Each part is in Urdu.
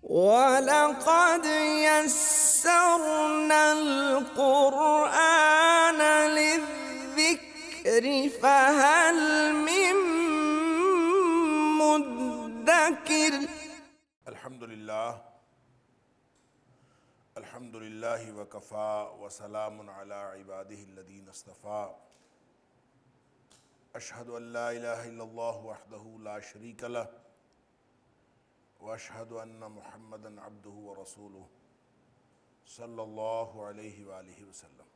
وَلَقَدْ يَسَّرْنَا الْقُرْآنَ لِلذِّكْرِ فَهَلْ مِن مُّدَّكِرٍ۔ الحمد للہ وکفا وسلام علی عبادہ الذین اصطفیٰ۔ اشہد ان لا الہ الا اللہ وحدہ لا شریک لہ واشہد ان محمدا عبدہ ورسولہ صلی اللہ علیہ وآلہ وسلم۔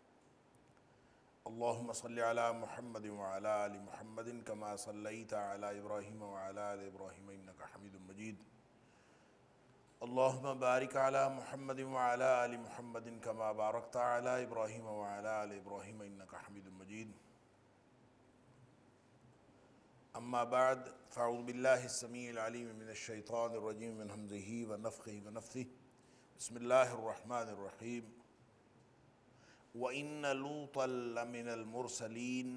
اللہم صلی علی محمد وعلی آل محمد کما صلیت علی ابراہیم وعلی آل ابراہیم انکا حمید مجید۔ اللہم بارک علی محمد وعلی آل محمد کما بارکت علی ابراہیم وعلی آل ابراہیم انکا حمید مجید۔ اما بعد فاعوذ باللہ السمیع العلیم من الشیطان الرجیم من ہمزہ ونفخہ ونفثہ۔ بسم اللہ الرحمن الرحیم۔ وَإِنَّ لُوطًا لَّمِنَ الْمُرْسَلِينَ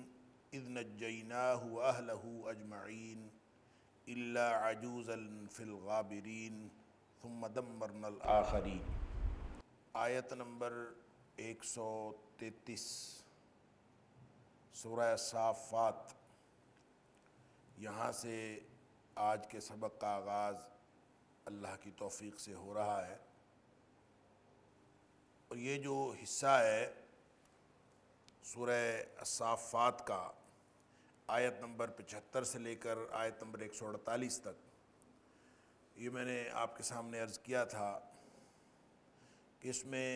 إِذْ نَجَّيْنَاهُ وَأَهْلَهُ أَجْمَعِينَ إِلَّا عَجُوزًا فِي الْغَابِرِينَ ثُمَّ دَمَّرْنَا الْآخَرِينَ۔ آیت نمبر 133 سورہ صافات۔ یہاں سے آج کے سبق کا آغاز اللہ کی توفیق سے ہو رہا ہے، اور یہ جو حصہ ہے سورہ صافات کا، آیت نمبر 75 سے لے کر آیت نمبر 148 تک، یہ میں نے آپ کے سامنے عرض کیا تھا کہ اس میں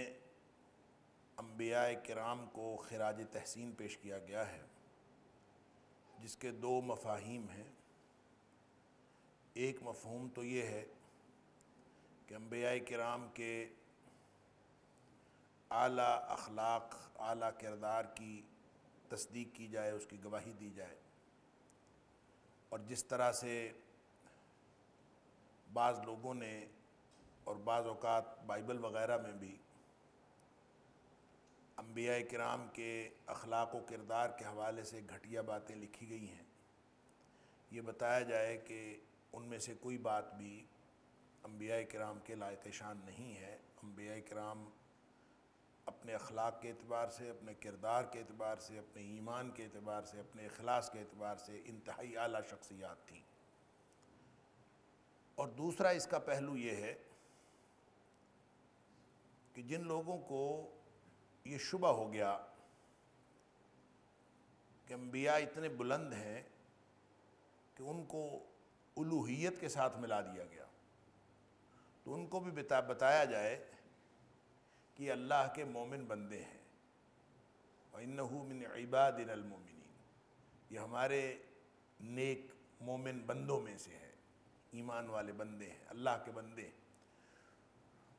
انبیاء کرام کو خراج تحسین پیش کیا گیا ہے، جس کے دو مفاہیم ہیں۔ ایک مفہوم تو یہ ہے کہ انبیاء کرام کے اعلیٰ اخلاق، اعلیٰ کردار کی تصدیق کی جائے، اس کی گواہی دی جائے، اور جس طرح سے بعض لوگوں نے اور بعض اوقات بائبل وغیرہ میں بھی انبیاء کرام کے اخلاق و کردار کے حوالے سے گھٹیا باتیں لکھی گئی ہیں، یہ بتایا جائے کہ ان میں سے کوئی بات بھی انبیاء کرام کے لائق شان نہیں ہے۔ انبیاء کرام اپنے اخلاق کے اعتبار سے، اپنے کردار کے اعتبار سے، اپنے ایمان کے اعتبار سے، اپنے اخلاص کے اعتبار سے انتہائی اعلیٰ شخصیات تھیں۔ اور دوسرا اس کا پہلو یہ ہے کہ جن لوگوں کو یہ شبہ ہو گیا کہ انبیاء اتنے بلند ہیں کہ ان کو الوہیت کے ساتھ ملا دیا گیا، تو ان کو بھی بتایا جائے کہ یہ اللہ کے مومن بندے ہیں، وَإِنَّهُ مِنْ عِبَادِنَا الْمُؤْمِنِينَ، یہ ہمارے نیک مومن بندوں میں سے ہے، ایمان والے بندے ہیں، اللہ کے بندے ہیں۔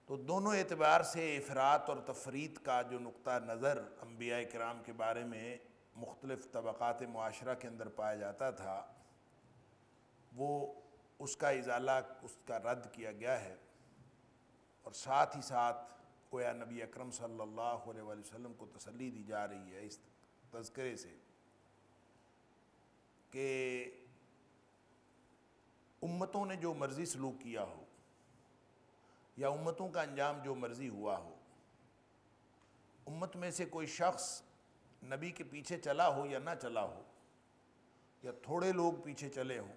تو دونوں اعتبار سے افراط اور تفریط کا جو نقطہ نظر انبیاء کرام کے بارے میں مختلف طبقات معاشرہ کے اندر پایا جاتا تھا، وہ اس کا ازالہ، اس کا رد کیا گیا ہے، اور ساتھ ہی ساتھ گویا نبی اکرم صلی اللہ علیہ وآلہ وسلم کو تسلی دی جا رہی ہے اس تذکرے سے کہ امتوں نے جو مرضی سلوک کیا ہو، یا امتوں کا انجام جو مرضی ہوا ہو، امت میں سے کوئی شخص نبی کے پیچھے چلا ہو یا نہ چلا ہو، یا تھوڑے لوگ پیچھے چلے ہوں،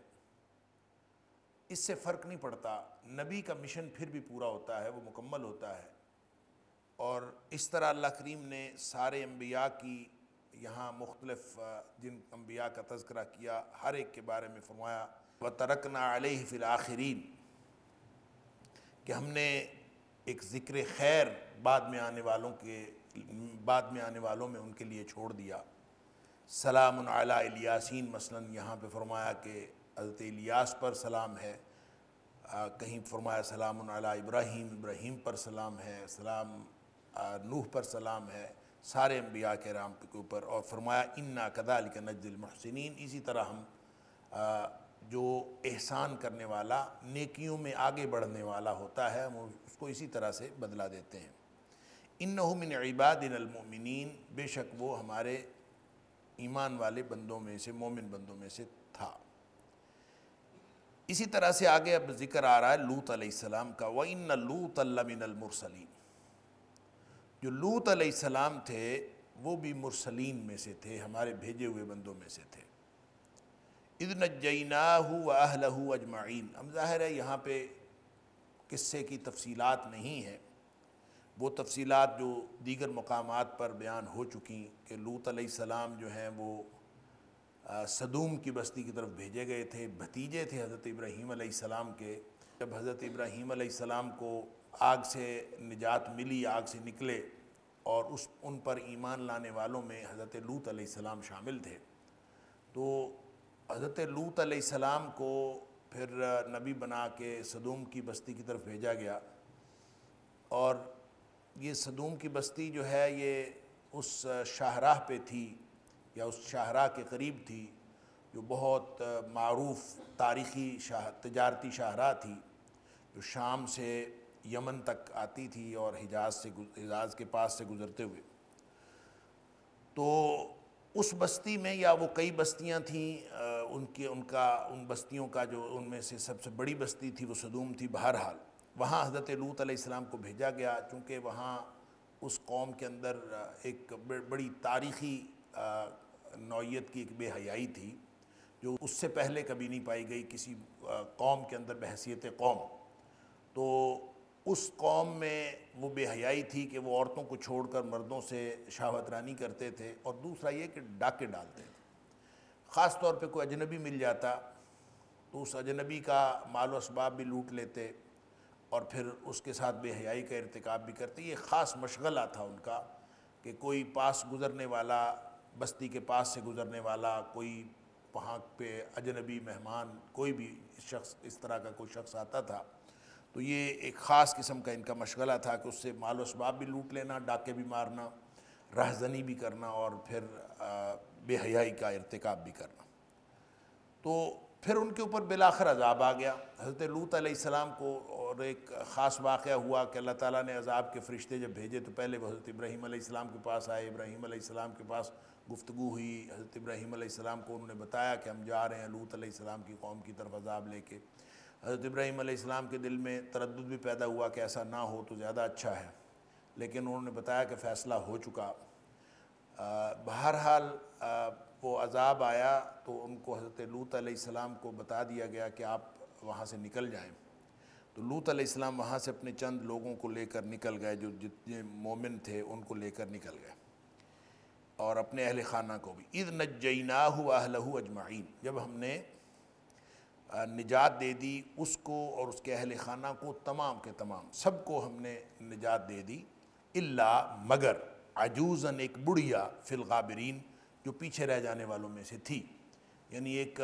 اس سے فرق نہیں پڑتا، نبی کا مشن پھر بھی پورا ہوتا ہے، وہ مکمل ہوتا ہے۔ اور اس طرح اللہ کریم نے سارے انبیاء کی یہاں مختلف جن انبیاء کا تذکرہ کیا، ہر ایک کے بارے میں فرمایا وَتَرَكْنَا عَلَيْهِ فِي الْآخِرِينَ، کہ ہم نے ایک ذکر خیر بعد میں آنے والوں میں ان کے لیے چھوڑ دیا۔ سلام علی الیاسین مثلا یہاں پہ فرمایا کہ حضرت الیاس پر سلام ہے، کہیں فرمایا سلام علی ابراہیم پر سلام ہے، سلام نوح پر سلام ہے، سارے انبیاء کرام کے اوپر، اور فرمایا اِنَّا كَذَلِكَ نَجْزِي الْمُحْسِنِينَ، اسی طرح ہم جو احسان کرنے والا، نیکیوں میں آگے بڑھنے والا ہوتا ہے، ہم اس کو اسی طرح سے بدلہ دیتے ہیں۔ اِنَّهُ مِنْ عِبَادِنَا الْمُؤْمِنِينَ، بے شک وہ ہمارے ایمان والے بندوں میں سے، مومن بندوں میں سے تھا۔ اسی طرح سے آگے اب ذکر آ رہا ہے لوط علیہ السلام کا، وَإِنَّ لُوطًا لَمِنَ الْمُرْسَلِينَ۔ جو لوط علیہ السلام تھے وہ بھی مرسلین میں سے تھے، ہمارے بھیجے ہوئے بندوں میں سے تھے۔ اِذْ نَجَّيْنَاهُ وَأَهْلَهُ أَجْمَعِينَ۔ اب ظاہر ہے یہاں پہ قصے کی تفصیلات نہیں ہیں، وہ تفصیلات جو دیگر مقامات پر بیان ہو چکی کہ لوط علیہ السلام جو ہیں وہ سدوم کی بستی کی طرف بھیجے گئے تھے، بھتیجے تھے حضرت ابراہیم علیہ السلام کے۔ جب حضرت ابراہیم علیہ السلام کو آگ سے نجات ملی، آگ سے نکلے، اور ان پر ایمان لانے والوں میں حضرت لوط علیہ السلام شامل تھے، تو حضرت لوط علیہ السلام کو پھر نبی بنا کے سدوم کی بستی کی طرف بھیجا گیا۔ اور یہ سدوم کی بستی جو ہے یہ اس شاہراہ پہ تھی، یا اس شاہراہ کے قریب تھی، جو بہت معروف تاریخی تجارتی شاہراہ تھی، جو شام سے یمن تک آتی تھی اور حجاز کے پاس سے گزرتے ہوئے۔ تو اس بستی میں، یا وہ کئی بستیاں تھیں، ان بستیوں کا جو ان میں سے سب سے بڑی بستی تھی وہ سدوم تھی۔ بہرحال وہاں حضرت لوط علیہ السلام کو بھیجا گیا، چونکہ وہاں اس قوم کے اندر ایک بڑی تاریخی نوعیت کی ایک بے حیائی تھی، جو اس سے پہلے کبھی نہیں پائی گئی کسی قوم کے اندر بحیثیت قوم۔ تو اس قوم میں وہ بے حیائی تھی کہ وہ عورتوں کو چھوڑ کر مردوں سے شہوت رانی کرتے تھے، اور دوسرا یہ کہ ڈاکے ڈالتے تھے۔ خاص طور پہ کوئی اجنبی مل جاتا تو اس اجنبی کا مال و اسباب بھی لوٹ لیتے، اور پھر اس کے ساتھ بے حیائی کا ارتکاب بھی کرتے۔ یہ خاص مشغلہ تھا ان کا کہ کوئی پاس گزرنے والا، بستی کے پاس سے گزرنے والا، کوئی وہاں پہ اجنبی مہمان، کوئی بھی شخص اس طرح کا کوئی شخص آتا تھا تو یہ ایک خاص قسم کا ان کا مشغلہ تھا کہ اس سے مال و اسباب بھی لوٹ لینا، ڈاکے بھی مارنا، رہزنی بھی کرنا، اور پھر بے حیائی کا ارتکاب بھی کرنا۔ تو پھر ان کے اوپر بالآخر عذاب آ گیا حضرت لوط علیہ السلام کو، اور ایک خاص واقعہ ہوا کہ اللہ تعالیٰ نے عذاب کے فرشتے جب بھیجے تو پہلے وہ حضرت ابراہیم علیہ السلام کے پاس آئے، ابراہیم علیہ السلام کے پاس گفتگو ہوئی، حضرت ابراہیم علیہ السلام کو انہوں نے بتایا کہ ہم جا رہے ہیں لوط علیہ السلام کی قوم کی طرف عذاب لے کے۔ حضرت ابراہیم علیہ السلام کے دل میں تردد بھی پیدا ہوا کہ ایسا نہ ہو تو زیادہ اچھا ہے، لیکن انہوں نے بتایا کہ فیصلہ ہو چکا۔ بہرحال وہ عذاب آیا تو ان کو حضرت لوط علیہ السلام کو بتا دیا گیا کہ آپ وہاں سے نکل جائیں۔ تو لوط علیہ السلام وہاں سے اپنے چند لوگوں کو لے کر نکل گئے، جو جتنے مومن تھے ان کو لے کر نکل گئے، اور اپنے اہل خانہ کو بھی۔ اِذْ نَجَّيْنَاهُ وَأَهْلَهُ أَجْمَعِينَ۔ جب ہم نے نجات دے دی اس کو اور اس کے اہل خانہ کو، تمام کے تمام سب کو ہم نے نجات دے دی، الا مگر عجوزاً ایک بڑھیا فی الغابرین جو پیچھے رہ جانے والوں میں سے تھی، یعنی ایک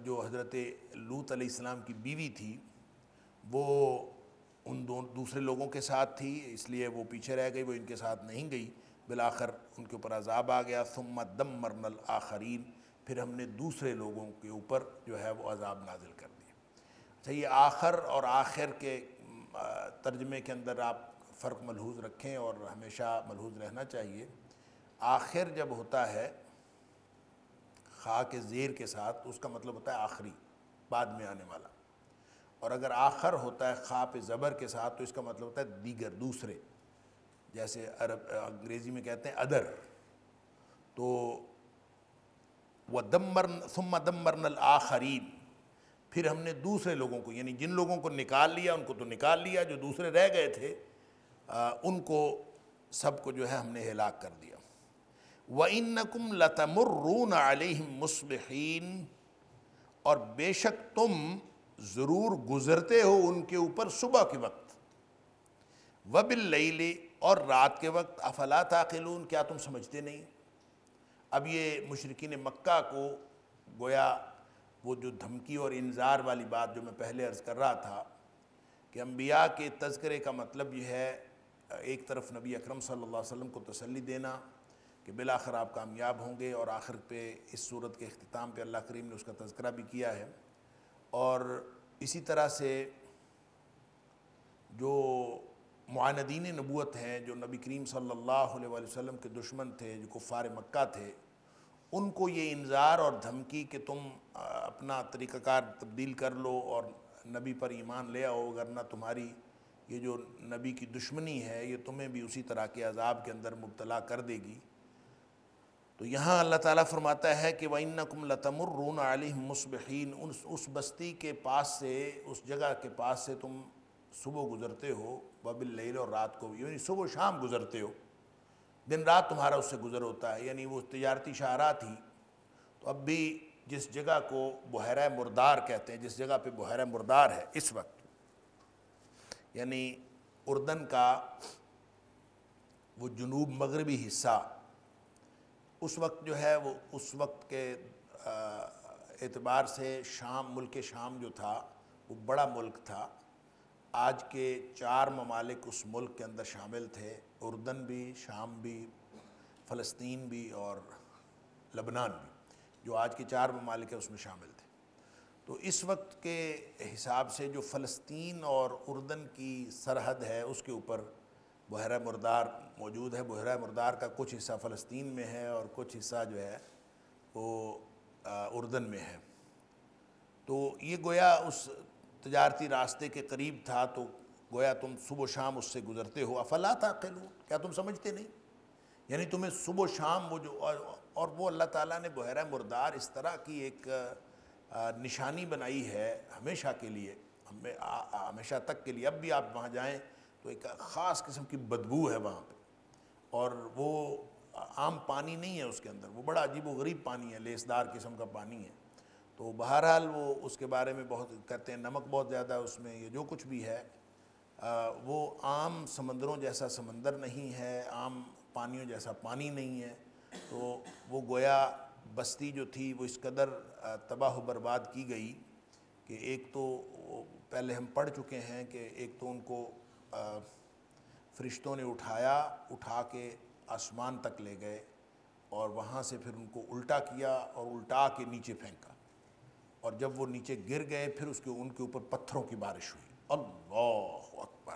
جو حضرت لوط علیہ السلام کی بیوی تھی وہ ان دوسرے لوگوں کے ساتھ تھی، اس لیے وہ پیچھے رہ گئی، وہ ان کے ساتھ نہیں گئی۔ بالآخر ان کے اوپر عذاب آ گیا۔ ثم دمرنا الآخرین، پھر ہم نے دوسرے لوگوں کے اوپر جو ہے وہ عذاب نازل کر دیا۔ اچھا، یہ آخر اور آخر کے ترجمے کے اندر آپ فرق ملحوظ رکھیں، اور ہمیشہ ملحوظ رہنا چاہیے۔ آخر جب ہوتا ہے خا کے زیر کے ساتھ تو اس کا مطلب ہوتا ہے آخری، بعد میں آنے والا، اور اگر آخر ہوتا ہے خا پہ زبر کے ساتھ تو اس کا مطلب ہوتا ہے دیگر، دوسرے، جیسے انگریزی میں کہتے ہیں ادر۔ تو ثم دمرنا الآخرین، پھر ہم نے دوسرے لوگوں کو، یعنی جن لوگوں کو نکال لیا ان کو تو نکال لیا، جو دوسرے رہ گئے تھے ان کو سب کو جو ہے ہم نے ہلاک کر دیا۔ وَإِنَّكُمْ لَتَمُرُّونَ عَلَيْهِمْ مُصْبِحِينَ، اور بے شک تم ضرور گزرتے ہو ان کے اوپر صبح کے وقت، وَبِاللَّيْلِ، اور رات کے وقت، افلا تعقلون، کیا تم سمجھتے نہیں؟ اب یہ مشرکین مکہ کو گویا وہ جو دھمکی اور انذار والی بات جو میں پہلے عرض کر رہا تھا کہ انبیاء کے تذکرے کا مطلب یہ ہے، ایک طرف نبی اکرم صلی اللہ علیہ وسلم کو تسلی دینا کہ بالآخر آپ کامیاب ہوں گے، اور آخر پہ اس صورت کے اختتام پہ اللہ کریم نے اس کا تذکرہ بھی کیا ہے، اور اسی طرح سے جو معاندین نبوت ہیں، جو نبی کریم صلی اللہ علیہ وسلم کے دشمن تھے، جو کفار مکہ تھے، ان کو یہ انذار اور دھمکی کہ تم اپنا طریقہ کار تبدیل کر لو اور نبی پر ایمان لے آؤ، ورنہ تمہاری یہ جو نبی کی دشمنی ہے یہ تمہیں بھی اسی طرح کے عذاب کے اندر مبتلا کر دے گی۔ تو یہاں اللہ تعالیٰ فرماتا ہے کہ وَإِنَّكُمْ لَتَمُرُّونَ عَلَيْهِمْ مُصْبِحِينَ، اس بستی کے پاس سے، اس جگہ کے پاس سے تم صبح گزرتے ہو، وَبِاللَّيْلِ، اور رات کو بھی، یعنی صبح و شام گزرتے ہو، دن رات تمہارا اس سے گزر ہوتا ہے۔ یعنی وہ تجارتی شاہراہ تھی، تو اب بھی جس جگہ کو بحیرہ مردار کہتے ہیں، جس جگہ پہ بحیرہ مردار ہے اس وقت، یعنی اردن کا وہ جنوب مغربی حصہ، اس وقت جو ہے وہ اس وقت کے اعتبار سے شام، ملک شام جو تھا وہ بڑا ملک تھا۔ آج کے 4 ممالک اس ملک کے اندر شامل تھے، اردن بھی، شام بھی، فلسطین بھی اور لبنان بھی، جو آج کے 4 ممالک ہیں اس میں شامل تھے۔ تو اس وقت کے حساب سے جو فلسطین اور اردن کی سرحد ہے اس کے اوپر بحیرہ مردار موجود ہے۔ بحیرہ مردار کا کچھ حصہ فلسطین میں ہے اور کچھ حصہ جو ہے وہ اردن میں ہے۔ تو یہ گویا اس تجارتی راستے کے قریب تھا، تو گویا تم صبح و شام اس سے گزرتے ہو، افلا تعقلون، کیا تم سمجھتے نہیں؟ یعنی تمہیں صبح و شام وہ جو، اور وہ اللہ تعالیٰ نے بحیرہ مردار اس طرح کی ایک نشانی بنائی ہے ہمیشہ کے لیے، ہمیشہ تک کے لیے۔ اب بھی آپ وہاں جائیں تو ایک خاص قسم کی بدبو ہے وہاں پہ، اور وہ عام پانی نہیں ہے اس کے اندر، وہ بڑا عجیب و غریب پانی ہے، لیسدار قسم کا پانی ہے۔ تو بہرحال وہ اس کے بارے میں بہت کہتے ہیں، نمک بہت زیادہ ہے اس میں، یہ جو کچھ بھی ہے وہ عام سمندروں جیسا سمندر نہیں ہے، عام پانیوں جیسا پانی نہیں ہے۔ تو وہ گویا بستی جو تھی وہ اس قدر تباہ و برباد کی گئی کہ ایک تو پہلے ہم پڑھ چکے ہیں کہ ایک تو ان کو فرشتوں نے اٹھا کے آسمان تک لے گئے، اور وہاں سے پھر ان کو الٹا کیا اور الٹا کے نیچے پھینکا، اور جب وہ نیچے گر گئے پھر ان کے اوپر پتھروں کی بارش ہوئی۔ اللہ اکبر۔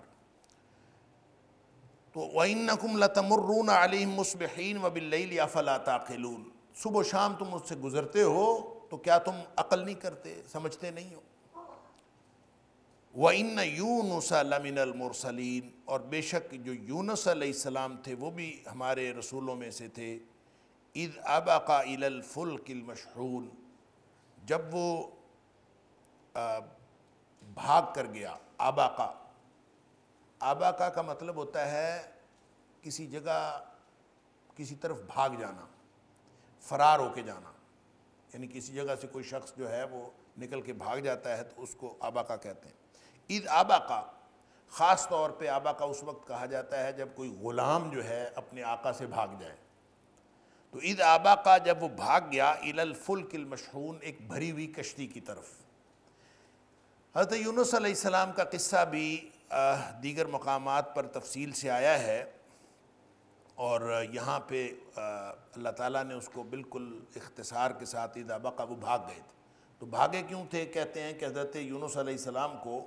تو وَإِنَّكُمْ لَتَمُرُّونَ عَلَيْهِمْ مُصْبِحِينَ وَبِاللَّيْلِ أَفَلَا تَعْقِلُونَ، صبح و شام تم اس سے گزرتے ہو تو کیا تم عقل نہیں کرتے، سمجھتے نہیں ہو؟ وَإِنَّ يُونُسَ لَمِنَ الْمُرْسَلِينَ، اور بے شک جو یونس علیہ السلام تھے وہ بھی ہمارے رسولوں میں سے تھے۔ اِذْ أَبَقَ إِلَى الْفُلْكِ الْمَشْحُونِ، جب وہ بھاگ کر گیا۔ آباقہ کا مطلب ہوتا ہے کسی جگہ کسی طرف بھاگ جانا، فرار ہو کے جانا، یعنی کسی جگہ سے کوئی شخص جو ہے وہ نکل کے بھاگ جاتا ہے تو اس کو آباقہ کہتے ہیں۔ اِذْ آباقہ، خاص طور پہ آباقہ اس وقت کہا جاتا ہے جب کوئی غلام جو ہے اپنے آقا سے بھاگ جائے۔ تو اِذْ آباقہ، جب وہ بھاگ گیا، إِلَى الْفُلْكِ الْمَشْحُونِ، ایک بھری ہوئی کشتی کی طرف۔ حضرت یونس علیہ السلام کا قصہ بھی دیگر مقامات پر تفصیل سے آیا ہے، اور یہاں پہ اللہ تعالیٰ نے اس کو بالکل اختصار کے ساتھ اِذْ آبَقَ، وہ بھاگ گئے تھے۔ تو بھاگے کیوں تھے؟ کہتے ہیں کہ حضرت یونس علیہ السلام کو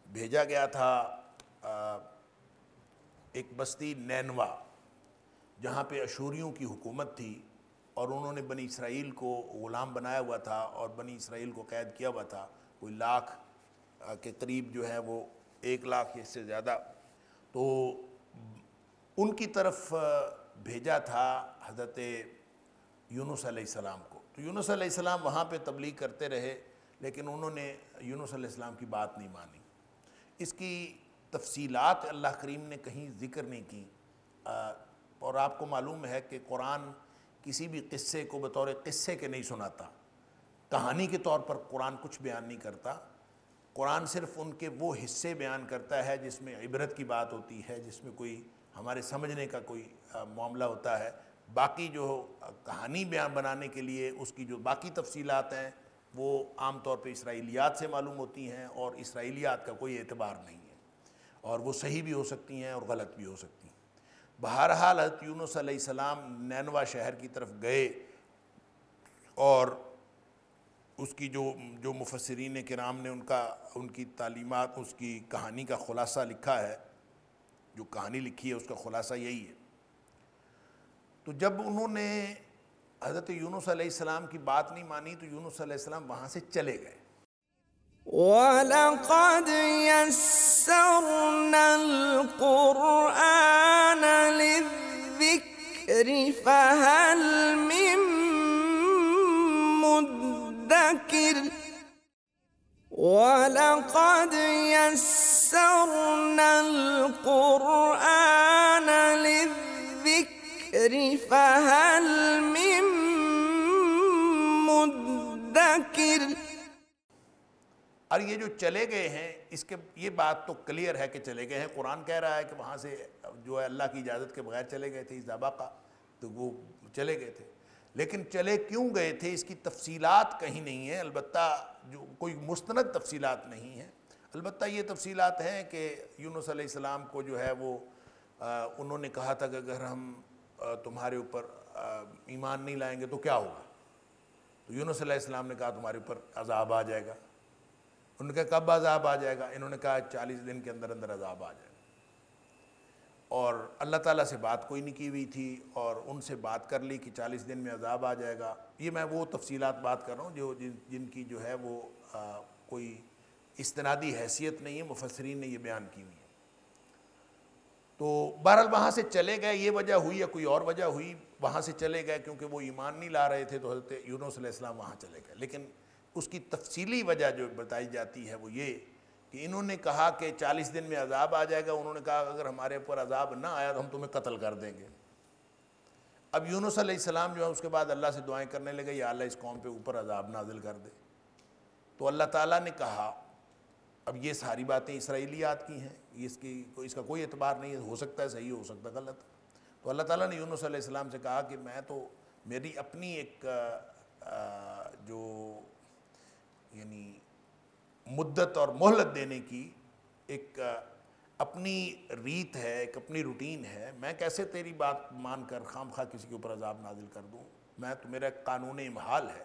بھیجا گیا تھا ایک بستی نینوا، جہاں پہ اشوریوں کی حکومت تھی، اور انہوں نے بنی اسرائیل کو غلام بنایا ہوا تھا اور بنی اسرائیل کو قید کیا ہوا تھا، کوئی 1 لاکھ کے قریب جو ہے وہ 1 لاکھ اس سے زیادہ، تو ان کی طرف بھیجا تھا حضرت یونس علیہ السلام کو۔ تو یونس علیہ السلام وہاں پہ تبلیغ کرتے رہے، لیکن انہوں نے یونس علیہ السلام کی بات نہیں مانی۔ اس کی تفصیلات اللہ کریم نے کہیں ذکر نہیں کی، اور آپ کو معلوم ہے کہ قرآن کسی بھی قصے کو بطور قصے کے نہیں سناتا، کہانی کے طور پر قرآن کچھ بیان نہیں کرتا۔ قرآن صرف ان کے وہ حصے بیان کرتا ہے جس میں عبرت کی بات ہوتی ہے، جس میں کوئی ہمارے سمجھنے کا کوئی معاملہ ہوتا ہے۔ باقی جو کہانی بیان بنانے کے لیے اس کی جو باقی تفصیلات ہیں وہ عام طور پہ اسرائیلیات سے معلوم ہوتی ہیں، اور اسرائیلیات کا کوئی اعتبار نہیں ہے، اور وہ صحیح بھی ہو سکتی ہیں اور غلط بھی ہو سکتی ہیں۔ بہرحال حضرت یونس علیہ السلام نینوا شہر کی طرف گئے، اور اس کی جو مفسرین کرام نے ان کی تعلیمات، اس کی کہانی کا خلاصہ لکھا ہے، جو کہانی لکھی ہے اس کا خلاصہ یہی ہے۔ تو جب انہوں نے حضرت یونس علیہ السلام کی بات نہیں مانی تو یونس علیہ السلام وہاں سے چلے گئے. وَلَقَدْ يَسَّرْنَا الْقُرْآنَ لِلذِّكْرِ فَهَلْ مِن مُّدَّكِرٍ وَلَقَدْ يَسَّرْنَا الْقُرْآنَ لِلذِّكْرِ فَهَلْ مِن مُّدَّكِرٍ. اور یہ جو چلے گئے ہیں اس کے یہ بات تو کلیئر ہے کہ چلے گئے ہیں. قرآن کہہ رہا ہے کہ وہاں سے جو ہے اللہ کی اجازت کے بغیر چلے گئے تھے ذابقہ، تو وہ چلے گئے تھے. لیکن چلے کیوں گئے تھے اس کی تفصیلات کہیں نہیں ہیں، البتہ جو کوئی مستند تفصیلات نہیں ہیں. البتہ یہ تفصیلات ہیں کہ یونس علیہ السلام کو جو ہے وہ انہوں نے کہا تھا کہ اگر ہم تمہارے اوپر ایمان نہیں لائیں گے تو کیا ہوگا. تو یونس علیہ السلام نے کہا تمہارے اوپر عذاب آ جائے گا. انہوں نے کہا کب عذاب آ جائے گا؟ انہوں نے کہا 40 دن کے اندر اندر عذاب آ جائے گا. اور اللہ تعالیٰ سے بات کوئی نہیں کی ہوئی تھی اور ان سے بات کر لی کہ 40 دن میں عذاب آ جائے گا. یہ میں وہ تفصیلات بات کر رہا ہوں جو جن کی جو ہے وہ کوئی استنادی حیثیت نہیں ہے، مفسرین نے یہ بیان کی ہوئی ہے. تو بہرحال وہاں سے چلے گئے، یہ وجہ ہوئی یا کوئی اور وجہ ہوئی، وہاں سے چلے گئے کیونکہ وہ ایمان نہیں لا رہے تھے تو حضرت یونس علیہ السلام وہاں چلے گئے. لیکن اس کی تفصیلی وجہ جو بتائی جاتی ہے وہ یہ کہ انہوں نے کہا کہ 40 دن میں عذاب آ جائے گا. انہوں نے کہا اگر ہمارے اوپر عذاب نہ آیا تو ہم تمہیں قتل کر دیں گے. اب یونس علیہ السلام جو ہے اس کے بعد اللہ سے دعائیں کرنے لگے یا اللہ اس قوم پہ اوپر عذاب نازل کر دے. تو اللہ تعالیٰ نے کہا، اب یہ ساری باتیں اسرائیلیات کی ہیں، اس کا کوئی اعتبار نہیں ہے، ہو سکتا ہے صحیح، ہو سکتا ہے غلط. تو اللہ تعالیٰ نے یونس علیہ السلام سے کہا کہ میں تو میری اپنی ایک جو یعنی مدت اور مہلت دینے کی ایک اپنی ریت ہے، ایک اپنی روٹین ہے. میں کیسے تیری بات مان کر خام خواہ کسی کے اوپر عذاب نازل کر دوں؟ میں تو میرا قانون امحال ہے،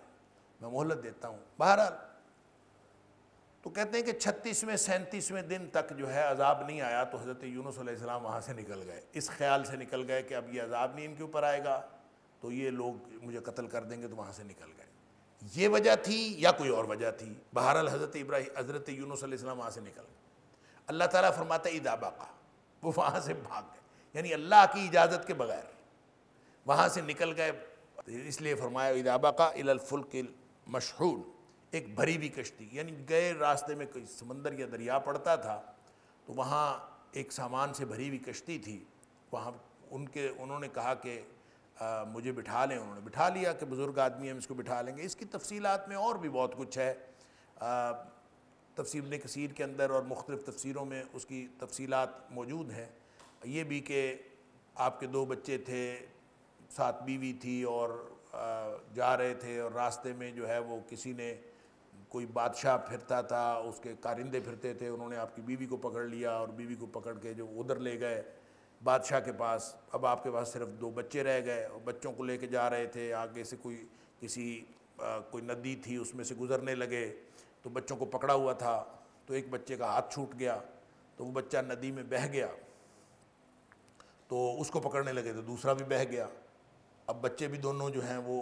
میں مہلت دیتا ہوں. بہرحال تو کہتے ہیں کہ 36ویں 37ویں دن تک جو ہے عذاب نہیں آیا تو حضرت یونس علیہ السلام وہاں سے نکل گئے. اس خیال سے نکل گئے کہ اب یہ عذاب نہیں ان کے اوپر آئے گا تو یہ لوگ مجھے قتل کر دیں گے، تو وہاں سے نکل گئے. یہ وجہ تھی یا کوئی اور وجہ تھی؟ بہرحال حضرت یونس علیہ السلام وہاں سے نکل گئے. اللہ تعالیٰ فرماتا ہے اذا بقا، وہ وہاں سے بھاگ گئے، یعنی اللہ کی اجازت کے بغیر وہاں سے نکل گئے. اس لیے فرمایا اذا بقا الی الفلک المشحون، ایک بھری ہوئی کشتی. یعنی گئے راستے میں کوئی سمندر یا دریا پڑتا تھا تو وہاں ایک سامان سے بھری ہوئی کشتی تھی. وہاں انہوں نے کہا کہ مجھے بٹھا لیں. انہوں نے بٹھا لیا کہ بزرگ آدمی ہم اس کو بٹھا لیں گے. اس کی تفصیلات میں اور بھی بہت کچھ ہے، تفسیر ابن کثیر کے اندر اور مختلف تفسیروں میں اس کی تفصیلات موجود ہیں. یہ بھی کہ آپ کے 2 بچے تھے، ساتھ بیوی تھی اور جا رہے تھے اور راستے میں جو ہے وہ کسی نے، کوئی بادشاہ پھرتا تھا، اس کے کارندے پھرتے تھے، انہوں نے آپ کی بیوی کو پکڑ لیا اور بیوی کو پکڑ کے جو ادھر لے گئے بادشاہ کے پاس. اب آپ کے پاس صرف 2 بچے رہ گئے اور بچوں کو لے کے جا رہے تھے. آگے سے کوئی ندی تھی، اس میں سے گزرنے لگے تو بچوں کو پکڑا ہوا تھا تو ایک بچے کا ہاتھ چھوٹ گیا تو وہ بچہ ندی میں بہہ گیا. تو اس کو پکڑنے لگے تو دوسرا بھی بہہ گیا. اب بچے بھی دونوں جو ہیں وہ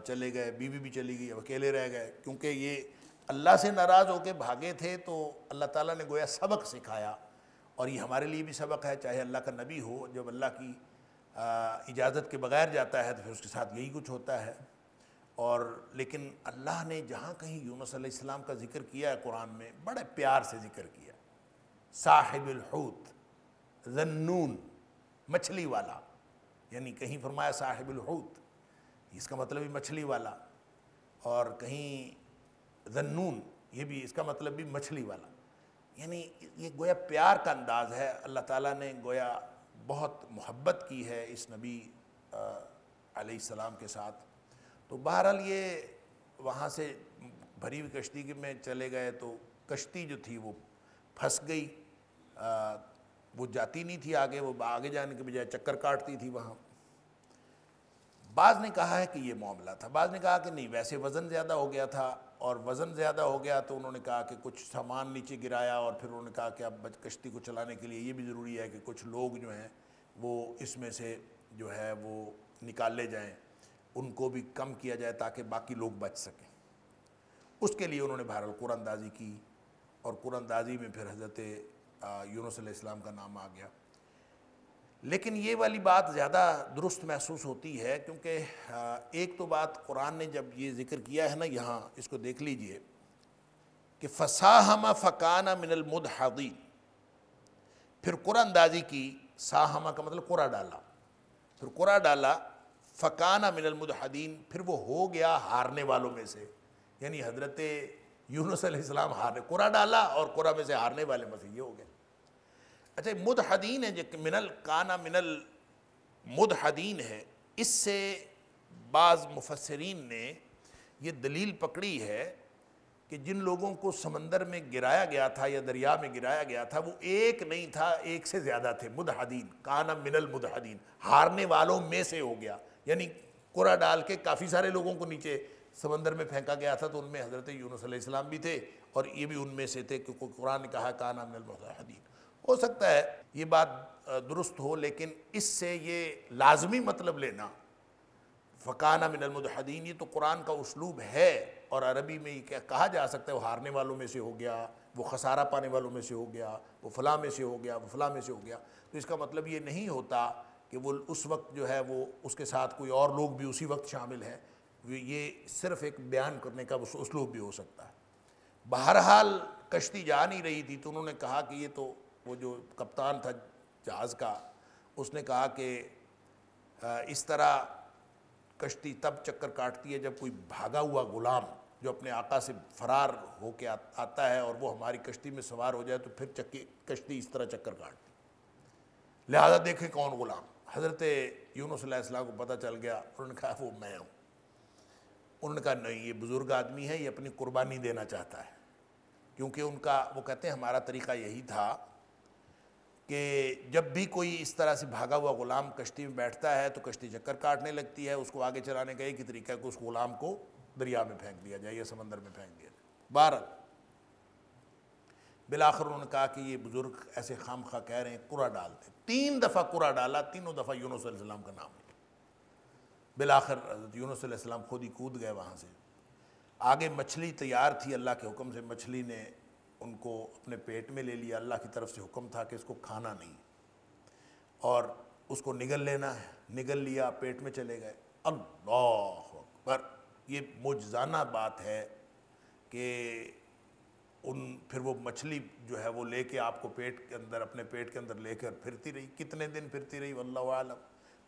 چلے گئے، بیوی بھی چلی گئی، اب اکیلے رہ گئے. کیونکہ یہ اللہ سے ناراض ہو کے بھاگے تھے تو اللہ تعالیٰ نے گویا سبق سکھایا. اور یہ ہمارے لیے بھی سبق ہے، چاہے اللہ کا نبی ہو، جب اللہ کی اجازت کے بغیر جاتا ہے تو پھر اس کے ساتھ یہی کچھ ہوتا ہے. اور لیکن اللہ نے جہاں کہیں یونس علیہ السلام کا ذکر کیا ہے قرآن میں، بڑے پیار سے ذکر کیا. صاحب الحوت، ذنون، مچھلی والا. یعنی کہیں فرمایا صاحب الحوت، اس کا مطلب بھی مچھلی والا، اور کہیں ذنون، یہ بھی اس کا مطلب بھی مچھلی والا. یعنی یہ گویا پیار کا انداز ہے. اللہ تعالیٰ نے گویا بہت محبت کی ہے اس نبی علیہ السلام کے ساتھ. تو بہرحال یہ وہاں سے بھری ہوئی کشتی میں چلے گئے تو کشتی جو تھی وہ پھنس گئی، وہ جاتی نہیں تھی آگے، وہ آگے جانے کے بجائے چکر کاٹتی تھی وہاں. بعض نے کہا ہے کہ یہ معاملہ تھا، بعض نے کہا کہ نہیں، ویسے وزن زیادہ ہو گیا تھا، اور وزن زیادہ ہو گیا تو انہوں نے کہا کہ کچھ سامان نیچے گرایا، اور پھر انہوں نے کہا کہ اب کشتی کو چلانے کے لیے یہ بھی ضروری ہے کہ کچھ لوگ جو ہیں وہ اس میں سے جو ہے وہ نکال لے جائیں. ان کو بھی کم کیا جائے تاکہ باقی لوگ بچ سکیں۔ اس کے لیے انہوں نے بہرحال قرآن اندازی کی، اور قرآن اندازی میں پھر حضرت یونس علیہ السلام کا نام آ گیا۔ لیکن یہ والی بات زیادہ درست محسوس ہوتی ہے، کیونکہ ایک تو بات قرآن نے جب یہ ذکر کیا ہے نا، یہاں اس کو دیکھ لیجئے کہ فَسَاهَمَ فَكَانَ مِنَ الْمُدْحَضِينَ، پھر قرآن اندازی کی، ساہمہ کا مطلب قرعہ ڈالا، پھر قرعہ ڈالا، فَكَانَ مِنَ الْمُدْحَضِينَ، پھر وہ ہو گیا ہارنے والوں میں سے، یعنی حضرت یونس علیہ السلام قرعہ ڈالا اور قرعہ میں سے ہارنے والے میں سے یہ ہو گئے۔ اچھا مدحدین ہے جو کانا من المدحدین ہے، اس سے بعض مفسرین نے یہ دلیل پکڑی ہے کہ جن لوگوں کو سمندر میں گرایا گیا تھا یا دریا میں گرایا گیا تھا وہ ایک نہیں تھا، ایک سے زیادہ تھے۔ مدحدین کانا من المدحدین، ہارنے والوں میں سے ہو گیا، یعنی قرعہ ڈال کے کافی سارے لوگوں کو نیچے سمندر میں پھینکا گیا تھا، تو ان میں حضرت یونس علیہ السلام بھی تھے اور یہ بھی ان میں سے تھے، کیونکہ قرآن نے کہا کانا من المدحدین۔ ہو سکتا ہے یہ بات درست ہو، لیکن اس سے یہ لازمی مطلب لینا فَكَانَ مِنَ الْمُدْحَدِينَ، یہ تو قرآن کا اسلوب ہے، اور عربی میں یہ کہا جا سکتا ہے وہ ہارنے والوں میں سے ہو گیا، وہ خسارہ پانے والوں میں سے ہو گیا، وہ فلاں میں سے ہو گیا، وہ فلاں میں سے ہو گیا۔ تو اس کا مطلب یہ نہیں ہوتا کہ وہ اس وقت جو ہے وہ اس کے ساتھ کوئی اور لوگ بھی اسی وقت شامل ہیں، یہ صرف ایک بیان کرنے کا اسلوب بھی ہو سکتا ہے۔ بہرحال کشتی جا نہیں رہی تھی، تو انہوں نے کہا کہ یہ تو وہ جو کپتان تھا جہاز کا، اس نے کہا کہ اس طرح کشتی تب چکر کاٹتی ہے جب کوئی بھاگا ہوا غلام جو اپنے آقا سے فرار ہو کے آتا ہے اور وہ ہماری کشتی میں سوار ہو جائے تو پھر کشتی اس طرح چکر کاٹتی۔ لہذا دیکھیں کون غلام؟ حضرت یونس علیہ السلام کو پتہ چل گیا، انہوں نے کہا وہ میں ہوں۔ انہوں نے کہا نہیں، یہ بزرگ آدمی ہے، یہ اپنی قربانی دینا چاہتا ہے، کیونکہ ان کا وہ کہتے ہیں ہمارا طریقہ یہی تھا کہ جب بھی کوئی اس طرح سے بھاگا ہوا غلام کشتی میں بیٹھتا ہے تو کشتی چکر کاٹنے لگتی ہے، اس کو آگے چلانے کا ایک ہی طریقہ ہے کہ اس غلام کو دریا میں پھینک دیا جائے یا سمندر میں پھینک دیا جائے۔ بہرحال بالآخر انہوں نے کہا کہ یہ بزرگ ایسے خام خواہ کہہ رہے ہیں، قرعہ ڈالتے۔ 3 دفعہ قرعہ ڈالا، تینوں دفعہ یونس علیہ السلام کا نام لیا۔ بالآخر حضرت یونس علیہ السلام خود ہی کود گئے وہاں سے۔ آگے مچھلی تیار تھی، اللہ کے حکم سے مچھلی نے ان کو اپنے پیٹ میں لے لیا۔ اللہ کی طرف سے حکم تھا کہ اس کو کھانا نہیں اور اس کو نگل لینا ہے، نگل لیا، پیٹ میں چلے گئے۔ اللہ اکبر، یہ معجزانہ بات ہے کہ پھر وہ مچھلی جو ہے وہ لے کے آپ کو پیٹ کے اندر، اپنے پیٹ کے اندر لے کر پھرتی رہی۔ کتنے دن پھرتی رہی واللہ عالم،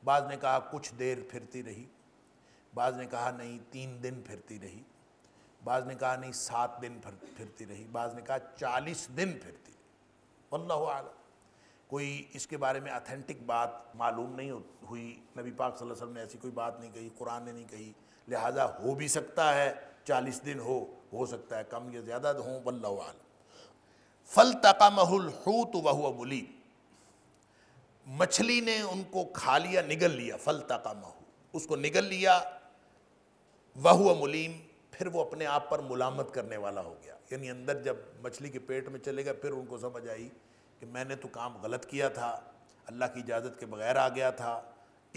بعض نے کہا کچھ دیر پھرتی رہی، بعض نے کہا نہیں 3 دن پھرتی رہی، بعض نے کہا نہیں 7 دن پھرتی رہی، بعض نے کہا 40 دن پھرتی رہی، واللہ عالم۔ کوئی اس کے بارے میں اتھینٹک بات معلوم نہیں ہوئی، نبی پاک صلی اللہ علیہ وسلم نے ایسی کوئی بات نہیں کہی، قرآن نے نہیں کہی، لہٰذا ہو بھی سکتا ہے 40 دن ہو سکتا ہے کم یا زیادہ ہوں، واللہ عالم۔ فَالْتَقَمَهُ الْحُوتُ وَهُوَ مُلِيمٌ، مچھلی نے ان کو کھا لیا، نگل لیا، فَالْتَقَمَهُ، اس کو نگل لیا، وَهُوَ مُلِيمٌ، پھر وہ اپنے آپ پر ملامت کرنے والا ہو گیا، یعنی اندر جب مچھلی کے پیٹ میں چلے گا پھر ان کو سمجھ آئی کہ میں نے تو کام غلط کیا تھا، اللہ کی اجازت کے بغیر آ گیا تھا،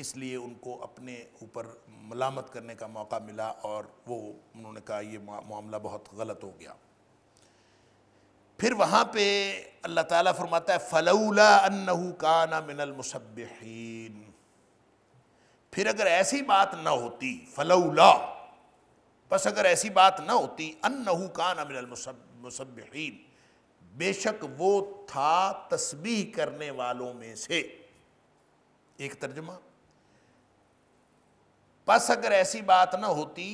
اس لیے ان کو اپنے اوپر ملامت کرنے کا موقع ملا، اور وہ انہوں نے کہا یہ معاملہ بہت غلط ہو گیا۔ پھر وہاں پہ اللہ تعالیٰ فرماتا ہے فَلَوْلَا أَنَّهُ كَانَ مِنَ الْمُسَبِّحِينَ، پھر اگر ایسی بات نہ ہوتی، فَلَوْلَا، بس اگر ایسی بات نہ ہوتی، أَنَّهُ كَانَ مِنَ الْمُسَبِّحِينَ، بے شک وہ تھا تسبیح کرنے والوں میں سے۔ ایک ترجمہ، بس اگر ایسی بات نہ ہوتی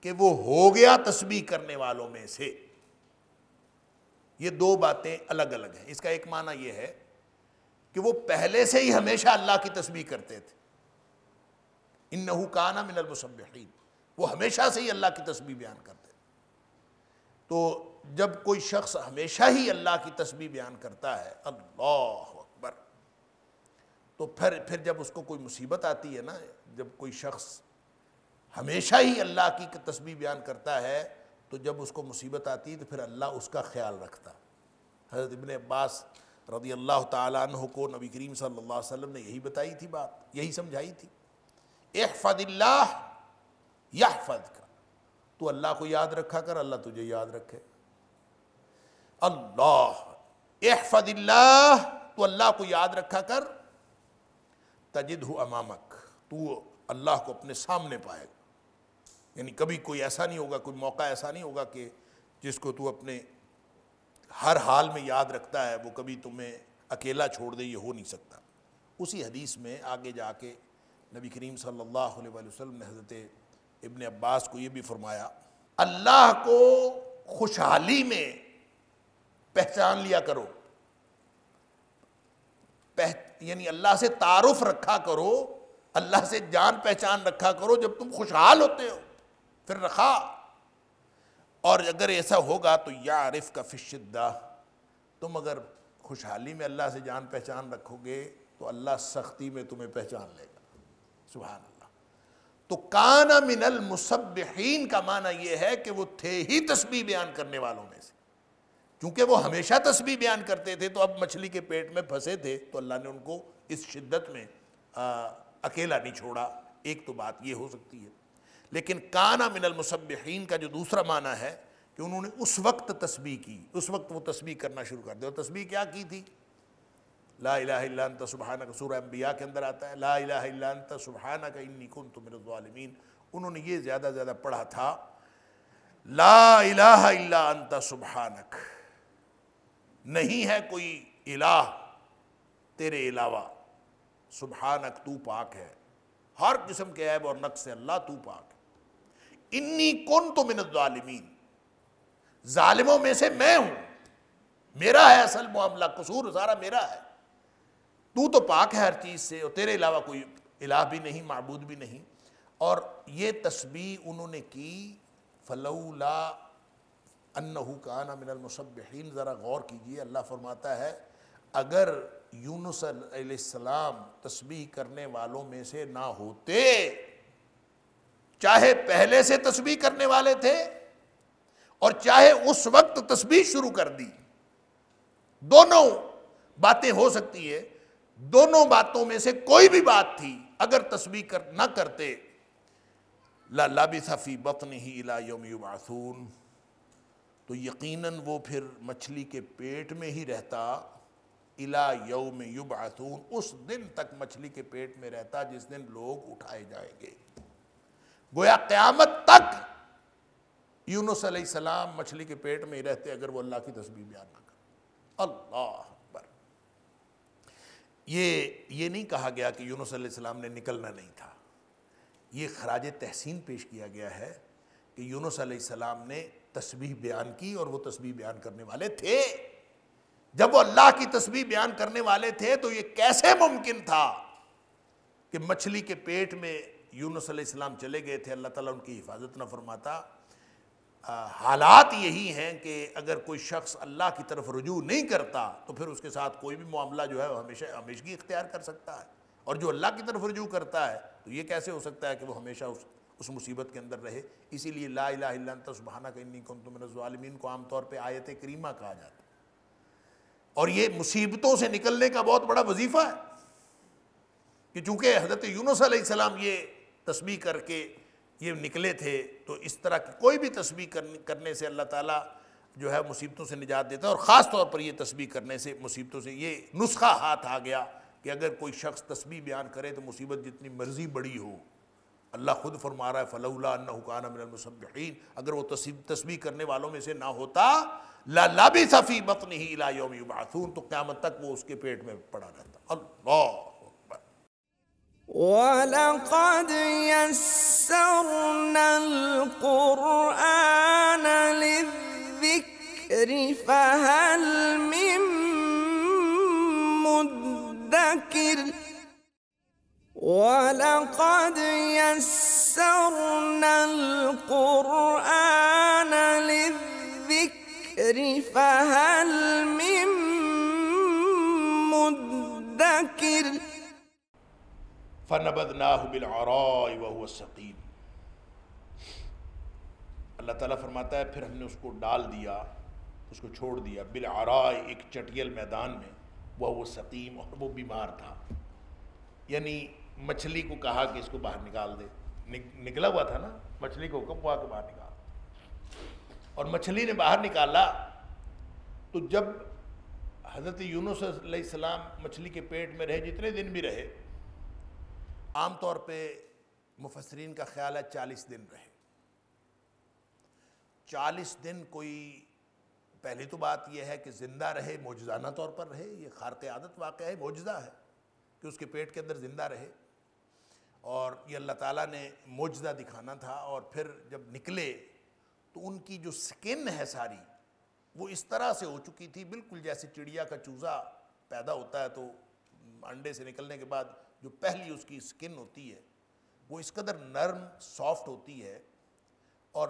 کہ وہ ہو گیا تسبیح کرنے والوں میں سے۔ یہ 2 باتیں الگ الگ ہیں۔ اس کا ایک معنی یہ ہے کہ وہ پہلے سے ہی ہمیشہ اللہ کی تسبیح کرتے تھے، انہو کان من المسبحین، وہ ہمیشہ سے ہی اللہ کی تسبیح بیان کرتے تھے۔ تو جب کوئی شخص ہمیشہ ہی اللہ کی تسبیح بیان کرتا ہے، اللہ اکبر، تو پھر جب اس کو کوئی مصیبت آتی ہے نا، جب کوئی شخص ہمیشہ ہی اللہ کی تسبیح بیان کرتا ہے تو جب اس کو مصیبت آتی ہے تو پھر اللہ اس کا خیال رکھتا۔ حضرت ابن عباس رضی اللہ تعالیٰ عنہ کو نبی کریم صلی اللہ علیہ وسلم نے یہی بتائی تھی بات، یہی سمجھائی تھی، احفظ اللہ یحفظک، تو اللہ کو یاد رکھا کر، اللہ تجھے یاد رکھے۔ اللہ، احفظ اللہ، تو اللہ کو یاد رکھا کر، تجدہ امامک، تو اللہ کو اپنے سامنے پائے گا۔ یعنی کبھی کوئی ایسا نہیں ہوگا، کوئی موقع ایسا نہیں ہوگا کہ جس کو تو اپنے ہر حال میں یاد رکھتا ہے، وہ کبھی تمہیں اکیلا چھوڑ دے، یہ ہو نہیں سکتا۔ اسی حدیث میں آگے جا کے نبی کریم صلی اللہ علیہ وآلہ وسلم نے حضرت ابن عباس کو یہ بھی فرمایا، اللہ کو خوشحالی میں پہچان لیا کرو، یعنی اللہ سے تعارف رکھا کرو، اللہ سے جان پہچان رکھا کرو جب تم خوشحال ہوتے ہو، پھر رخا۔ اور اگر ایسا ہوگا تو یعرف کا فی الشدہ، تم اگر خوشحالی میں اللہ سے جان پہچان رکھو گے تو اللہ سختی میں تمہیں پہچان لے گا۔ سبحان اللہ۔ تو کان من المسبحین کا معنی یہ ہے کہ وہ تھے ہی تسبیح بیان کرنے والوں میں سے، کیونکہ وہ ہمیشہ تسبیح بیان کرتے تھے، تو اب مچھلی کے پیٹ میں پھنسے تھے تو اللہ نے ان کو اس شدت میں اکیلا نہیں چھوڑا۔ ایک تو بات یہ ہو سکتی ہے، لیکن کانا من المسبحین کا جو دوسرا معنی ہے کہ انہوں نے اس وقت تسبیح کی، اس وقت وہ تسبیح کرنا شروع کر دے۔ اور تسبیح کیا کی تھی؟ لا الہ الا انت سبحانک، سورہ انبیاء کے اندر آتا ہے، لا الہ الا انت سبحانک انی کنت من الظالمین۔ انہوں نے یہ زیادہ زیادہ پڑھا تھا، لا الہ الا انت سبحانک، نہیں ہے کوئی الہ تیرے علاوہ، سبحانک، تو پاک ہے، ہر قسم کے عیب اور نقص سے اللہ تو پاک ہے، انی کنت من الظالمین، ظالموں میں سے میں ہوں، میرا ہے اصل معاملہ، قصور سارا میرا ہے، تو پاک ہے ہر چیز سے، اور تیرے علاوہ کوئی الہ بھی نہیں، معبود بھی نہیں۔ اور یہ تسبیح انہوں نے کی، فلولا انہ کان من المسبحین۔ ذرا غور کیجئے، اللہ فرماتا ہے اگر یونس علیہ السلام تسبیح کرنے والوں میں سے نہ ہوتے، چاہے پہلے سے تسبیح کرنے والے تھے اور چاہے اس وقت تسبیح شروع کر دی، دونوں باتیں ہو سکتی ہے، دونوں باتوں میں سے کوئی بھی بات تھی، اگر تسبیح نہ کرتے، لَلَبِثَ فِي بَطْنِهِ إِلَى يَوْمِ يُبْعَثُونَ، تو یقیناً وہ پھر مچھلی کے پیٹ میں ہی رہتا، إِلَى يَوْمِ يُبْعَثُونَ، اس دن تک مچھلی کے پیٹ میں رہتا جس دن لوگ اٹھائے جائیں گے۔ گویا قیامت تک یونس علیہ السلام مچھلی کے پیٹ میں ہی رہتے اگر وہ اللہ کی تسبیح بیان نہ کرتے۔ اللہ اکبر۔ یہ نہیں کہا گیا کہ یونس علیہ السلام نے نکلنا نہیں تھا، یہ خراج تحسین پیش کیا گیا ہے کہ یونس علیہ السلام نے تسبیح بیان کی اور وہ تسبیح بیان کرنے والے تھے۔ جب وہ اللہ کی تسبیح بیان کرنے والے تھے تو یہ کیسے ممکن تھا کہ مچھلی کے پیٹ میں یونس علیہ السلام چلے گئے تھے، اللہ تعالیٰ ان کی حفاظت نہ فرماتا۔ حالات یہی ہیں کہ اگر کوئی شخص اللہ کی طرف رجوع نہیں کرتا تو پھر اس کے ساتھ کوئی بھی معاملہ جو ہے وہ ہمیشگی اختیار کر سکتا ہے، اور جو اللہ کی طرف رجوع کرتا ہے تو یہ کیسے ہو سکتا ہے کہ وہ ہمیشہ اس مصیبت کے اندر رہے۔ اسی لیے لا الہ الا انت سبحانک انی کنت من الظالمین کو عام طور پہ آیت کریمہ کہا جاتا ہے، اور یہ مصیبتوں سے نکلنے کا بہت بڑا وظیفہ ہے، کہ چونکہ حضرت یونس علیہ السلام یہ تسبیح کر کے یہ نکلے تھے، تو اس طرح کی کوئی بھی تسبیح کرنے سے اللہ تعالیٰ جو ہے مصیبتوں سے نجات دیتا ہے، اور خاص طور پر یہ تسبیح کرنے سے مصیبتوں سے یہ نسخہ ہاتھ آ گیا کہ اگر کوئی شخص تسبیح بیان کرے تو مصیبت جتنی مرضی بڑی ہو، اللہ خود فرما رہا ہے فلولا انہ کان من المسبحین، اگر وہ تسبیح کرنے والوں میں سے نہ ہوتا لَلَبِثَ فِي بَطْنِهِ إِلَى يَوْمِ يُبْعَثُونَ، تو قیامت تک وہ اس کے پیٹ میں پڑا رہتا۔ اللہ وَلَقَدْ يَسَّرْنَا الْقُرْآنَ لِلذِّكْرِ فَهَلْ مِن مُدَّكِرٍ وَلَقَدْ يَسَّرْنَا الْقُرْآنَ لِلذِّكْرِ فَهَلْ مِن مُدَّكِرٍ فَنَبَذْنَاهُ بِالْعَرَاءِ وَهُوَ سَقِيمٌ۔ اللہ تعالیٰ فرماتا ہے پھر ہم نے اس کو ڈال دیا، اس کو چھوڑ دیا، بالعراء، ایک چٹیل میدان میں، وَهُوَ سَقِيمٌ، اور وہ بیمار تھا۔ یعنی مچھلی کو کہا کہ اس کو باہر نکال دے، نکلا ہوا تھا نا، مچھلی کو حکم ہوا کہ باہر نکال، اور مچھلی نے باہر نکالا تو جب حضرت یونس علیہ السلام مچھلی کے پیٹ میں رہے، جتنے دن بھی رہے، عام طور پہ مفسرین کا خیال ہے 40 دن رہے۔ 40 دن کوئی، پہلی تو بات یہ ہے کہ زندہ رہے، معجزانہ طور پر رہے، یہ خارق عادت واقعہ ہے، معجزہ ہے کہ اس کے پیٹ کے اندر زندہ رہے، اور یہ اللہ تعالیٰ نے معجزہ دکھانا تھا۔ اور پھر جب نکلے تو ان کی جو سکن ہے ساری، وہ اس طرح سے ہو چکی تھی بالکل جیسے چڑیا کا چوزا پیدا ہوتا ہے تو انڈے سے نکلنے کے بعد جو پہلی اس کی سکن ہوتی ہے وہ اس قدر نرم سافٹ ہوتی ہے، اور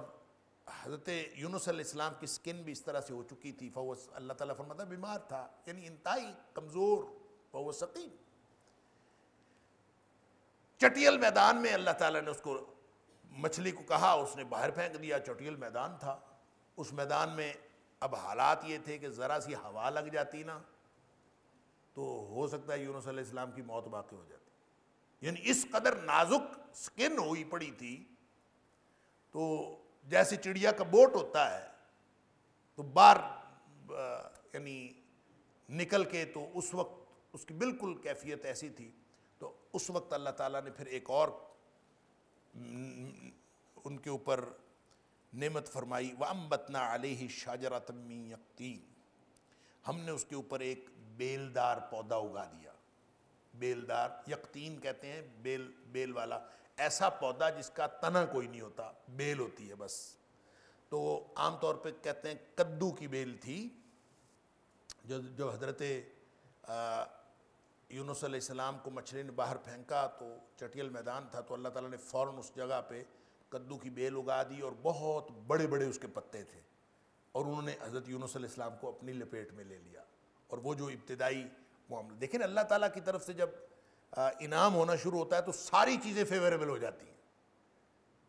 حضرت یونس علیہ السلام کی سکن بھی اس طرح سے ہو چکی تھی۔ اللہ تعالیٰ فرماتا ہے بیمار تھا، یعنی انتہائی کمزور، فہو سقیم۔ چٹیل میدان میں اللہ تعالیٰ نے اس کو، مچھلی کو کہا، اس نے باہر پھینک دیا، چٹیل میدان تھا۔ اس میدان میں اب حالات یہ تھے کہ ذرا سی ہوا لگ جاتی نا تو ہو سکتا ہے یونس علیہ السلام کی موت واقع ہو جاتی، یعنی اس قدر نازک سکن ہوئی پڑی تھی۔ تو جیسے چڑیا کا بوٹ ہوتا ہے تو باہر یعنی نکل کے، تو اس وقت اس کی بالکل کیفیت ایسی تھی۔ تو اس وقت اللہ تعالیٰ نے پھر ایک اور ان کے اوپر نعمت فرمائی، وَأَنبَتْنَا عَلَيْهِ شَجَرَةً مِّن يَقْطِين، ہم نے اس کے اوپر ایک بیلدار پودا اگا دیا۔ بیلدار، یقطین کہتے ہیں بیل والا، ایسا پودا جس کا تنا کوئی نہیں ہوتا، بیل ہوتی ہے بس۔ تو عام طور پہ کہتے ہیں کدو کی بیل تھی، جو حضرت یونس علیہ السلام کو مچھلی نے باہر پھینکا تو چٹیل میدان تھا، تو اللہ تعالیٰ نے فوراً اس جگہ پہ کدو کی بیل اگا دی، اور بہت بڑے بڑے اس کے پتے تھے، اور انہوں نے حضرت یونس علیہ السلام کو اپنی لپیٹ میں لے لیا۔ اور وہ جو ابتدائی معاملہ دیکھیں، اللہ تعالیٰ کی طرف سے جب انعام ہونا شروع ہوتا ہے تو ساری چیزیں فیوریبل ہو جاتی ہیں۔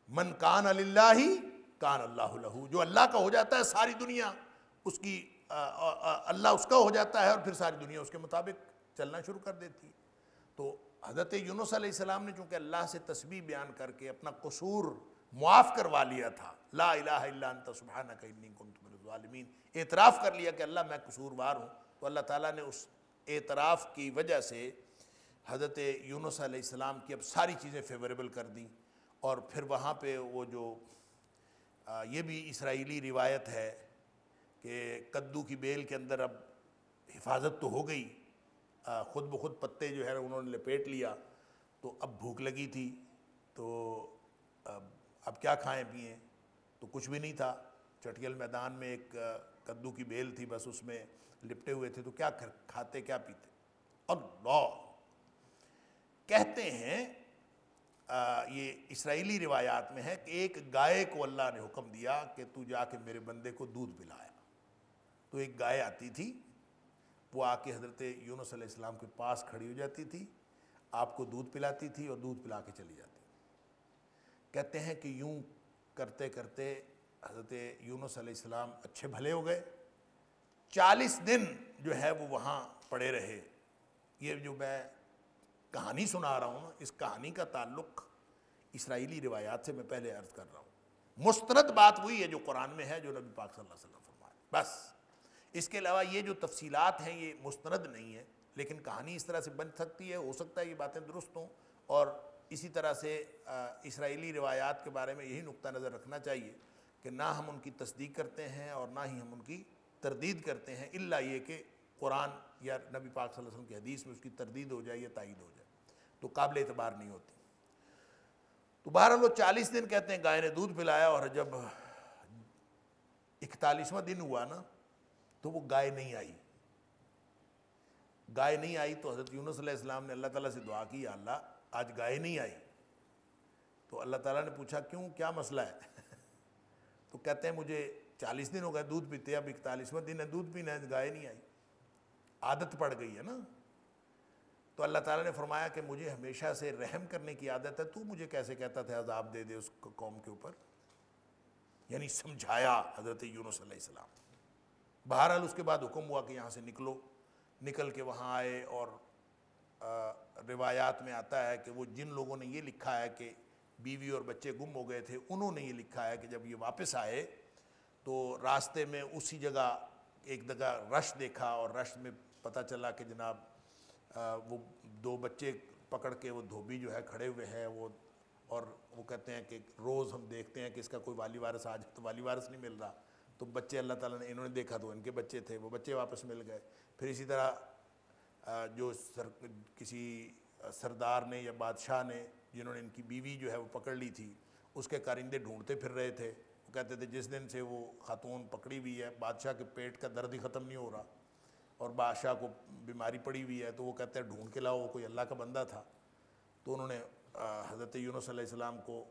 من کان للہ کان اللہ لہ، جو اللہ کا ہو جاتا ہے ساری دنیا اس کی، اللہ اس کا ہو جاتا ہے، اور پھر ساری دنیا اس کے مطابق چلنا شروع کر دیتی ہے۔ تو حضرت یونس علیہ السلام نے چونکہ اللہ سے تسبیح بیان کر کے اپنا قصور معاف کروا لیا تھا، لا الہ الا انت سبحانک انی کنت من الظالمین، اعتراف کر لیا کہ اللہ میں قصوروار ہوں، تو اللہ تعالیٰ نے اس اعتراف کی وجہ سے حضرت یونس علیہ السلام کی اب ساری چیزیں فیوریبل کر دیں۔ اور پھر وہاں پہ وہ جو یہ بھی اسرائیلی روایت ہے کہ کدو کی بیل کے اندر اب حفاظت تو ہو گئی، خود بخود پتے جو ہے انہوں نے لپیٹ لیا، تو اب بھوک لگی تھی، تو اب کیا کھائیں پئیں، تو کچھ بھی نہیں تھا، چٹیل میدان میں ایک کدو کی بیل تھی، بس اس میں لپٹے ہوئے تھے، تو کیا کھاتے کیا پیتے۔ اللہ کہتے ہیں، یہ اسرائیلی روایات میں ہے کہ ایک گائے کو اللہ نے حکم دیا کہ تو جا کے میرے بندے کو دودھ پلایا، تو ایک گائے آتی تھی، وہ آ کے حضرت یونس علیہ السلام کے پاس کھڑی ہو جاتی تھی، آپ کو دودھ پلاتی تھی اور دودھ پلا کے چلی جاتی۔ کہتے ہیں کہ یوں کرتے کرتے حضرت یونس علیہ السلام اچھے بھلے ہو گئے، 40 دن جو ہے وہ وہاں پڑے رہے۔ یہ جو میں کہانی سنا رہا ہوں، اس کہانی کا تعلق اسرائیلی روایات سے میں پہلے عرض کر رہا ہوں، مستند بات وہی ہے جو قرآن میں ہے، جو نبی پاک صلی اللہ علیہ وسلم فرمایا، بس اس کے علاوہ یہ جو تفصیلات ہیں یہ مستند نہیں ہے، لیکن کہانی اس طرح سے بن سکتی ہے، ہو سکتا ہے یہ باتیں درست ہوں۔ اور اسی طرح سے اسرائیلی روایات کے بارے میں یہی نقطہ نظر رکھنا چاہیے کہ نہ ہم ان کی تصدیق کرتے ہیں اور نہ ہی ہم ان کی تردید کرتے ہیں، الا یہ کہ قرآن یا نبی پاک صلی اللہ علیہ وسلم کی حدیث میں اس کی تردید ہو جائے یا تائید ہو جائے تو قابل اعتبار نہیں ہوتی۔ تو بہرحال وہ 40 دن کہتے ہیں گائے نے دودھ پلایا، اور جب 41واں دن ہوا نا تو وہ گائے نہیں آئی۔ گائے نہیں آئی تو حضرت یونس علیہ السلام نے اللہ تعالیٰ سے دعا کی، یا اللہ آج گائے نہیں آئی۔ تو اللہ تعالیٰ نے پوچھا کیوں، کیا مسئلہ ہے؟ تو کہتے ہیں مجھے 40 دن ہو گئے دودھ پیتے، اب 41واں دن ہے دودھ پینا ہے، گائے نہیں آئی، عادت پڑ گئی ہے نا۔ تو اللہ تعالیٰ نے فرمایا کہ مجھے ہمیشہ سے رحم کرنے کی عادت ہے، تو مجھے کیسے کہتا تھا عذاب دے دے اس قوم کے اوپر، یعنی سمجھایا حضرت یونس علیہ السلام۔ بہرحال اس کے بعد حکم ہوا کہ یہاں سے نکلو، نکل کے وہاں آئے، اور روایات میں آتا ہے کہ وہ جن لوگوں نے یہ لکھا ہے کہ بیوی اور بچے گم ہو گئے تھے، انہوں نے یہ لکھا ہے کہ جب یہ واپس آئے تو راستے میں اسی جگہ ایک جگہ رش دیکھا، اور رش میں پتہ چلا کہ جناب وہ 2 بچے پکڑ کے وہ دھوبی جو ہے کھڑے ہوئے ہیں، اور وہ کہتے ہیں کہ روز ہم دیکھتے ہیں کہ اس کا کوئی والی وارث آ جائے تو والی وارث نہیں مل رہا، تو بچے اللہ تعالیٰ نے انہوں نے دیکھا تو ان کے بچے تھے، وہ بچے واپس مل گئے۔ پھر اسی طرح جو کسی سردار نے یا بادشاہ نے جنہوں نے ان کی بیوی جو ہے وہ پکڑ لی تھی، اس کے کارندے ڈھونڈتے پھر رہے تھے، وہ کہتے تھے جس دن سے وہ خاتون پکڑی ہوئی ہے بادشاہ کے پیٹ کا درد ہی ختم نہیں ہو رہا اور بادشاہ کو بیماری پڑی ہوئی ہے، تو وہ کہتے ہیں ڈھونڈ کے لاؤ، وہ کوئی اللہ کا بندہ تھا۔ تو انہوں نے حضرت یونس علیہ السلام کو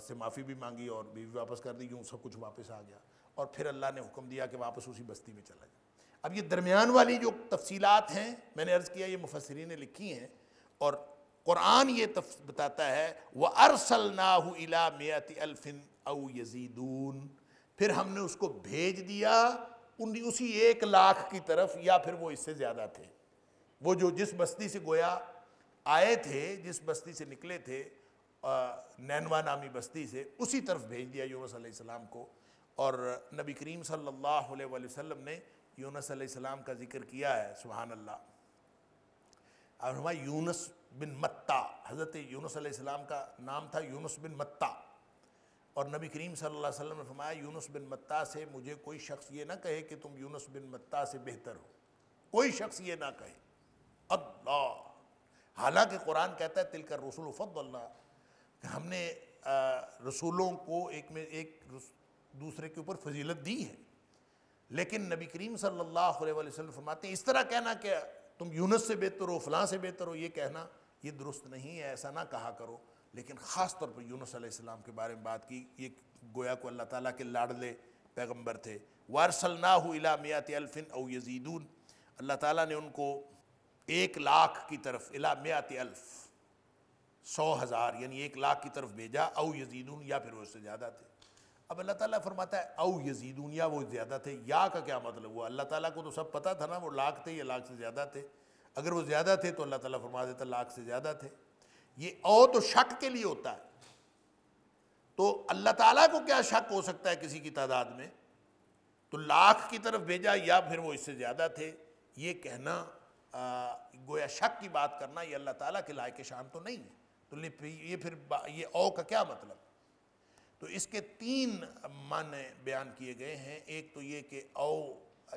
سے معافی بھی مانگی اور بیوی واپس کر دی، یوں سب کچھ واپس آ گیا، اور پھر اللہ نے حکم دیا کہ واپس اسی بستی میں چلا جائے۔ اب یہ درمیان والی جو تفصیلات ہیں میں نے عرض کیا یہ مفسرین نے لکھی ہیں، اور قرآن یہ بتاتا ہے وَأَرْسَلْنَاهُ إِلَىٰ مِئَةِ أَلْفٍ أَوْ يَزِيدُونَ، پھر ہم نے اس کو بھیج دیا اسی 1,00,000 کی طرف، یا پھر وہ اس سے زیادہ تھے، وہ جو جس بستی سے گویا آئے تھے، جس بستی سے نکلے تھے نینوا نامی بستی سے، اسی طرف بھیج دیا یونس علیہ السلام کو۔ اور نبی کریم صلی اللہ علیہ وآلہ وسلم نے یونس علیہ السلام کا ذکر کیا ہے، سبحان اللہ۔ اور ہمارا یونس بن متہ، حضرت یونس علیہ السلام کا نام تھا یونس بن متہ، اور نبی کریم صلی اللہ علیہ وسلم نے فرمایا یونس بن متہ سے مجھے کوئی شخص یہ نہ کہے کہ تم یونس بن متہ سے بہتر ہو، کوئی شخص یہ نہ کہے۔ اللہ، حالانکہ قرآن کہتا ہے تلک الرسل فضلنا، کہ ہم نے رسولوں کو ایک دوسرے کے اوپر فضیلت دی ہے، لیکن نبی کریم صلی اللہ علیہ وآلہ وسلم فرماتے ہیں اس طرح کہنا کہ تم یونس سے بہتر ہو، فلاں سے بہتر ہو، یہ کہنا یہ درست نہیں ہے، ایسا نہ کہا کرو۔ لیکن خاص طور پر یونس علیہ السلام کے بارے میں بات کی، یہ گویا کو اللہ تعالیٰ کے لاڈلے پیغمبر تھے۔ وَأَرْسَلْنَاهُ إِلَىٰ مِئَةِ أَلْفٍ أَوْ يَزِيدُونَ، اللہ تعالیٰ نے ان کو 1,00,000 کی طرف، إِلَىٰ مِئَةِ أَلْف، 100,000 یعنی 1,00,000 کی طرف بھیجا، او یزیدون، یا پھر وہ اس سے زیادہ تھے۔ اب اللہ تعالیٰ فرماتا ہے او یزیدون، یا وہ زیادہ تھے، یا کا کیا مطلب ہوا؟ اللہ تعالیٰ کو تو سب پتہ تھا نا وہ 1,00,000 تھے یا 1,00,000 سے زیادہ تھے، اگر وہ زیادہ تھے تو اللہ تعالیٰ فرما دیتا 1,00,000 سے زیادہ تھے۔ یہ او تو شک کے لیے ہوتا ہے، تو اللہ تعالیٰ کو کیا شک ہو سکتا ہے کسی کی تعداد میں؟ تو 1,00,000 کی طرف بھیجا یا پھر وہ اس سے زیادہ تھے، یہ کہنا گویا شک کی بات کرنا یہ اللہ تعالیٰ کے لائق شان تو نہیں ہے۔ تو یہ پھر یہ او کا کیا مطلب؟ تو اس کے 3 معنی بیان کیے گئے ہیں۔ ایک تو یہ کہ او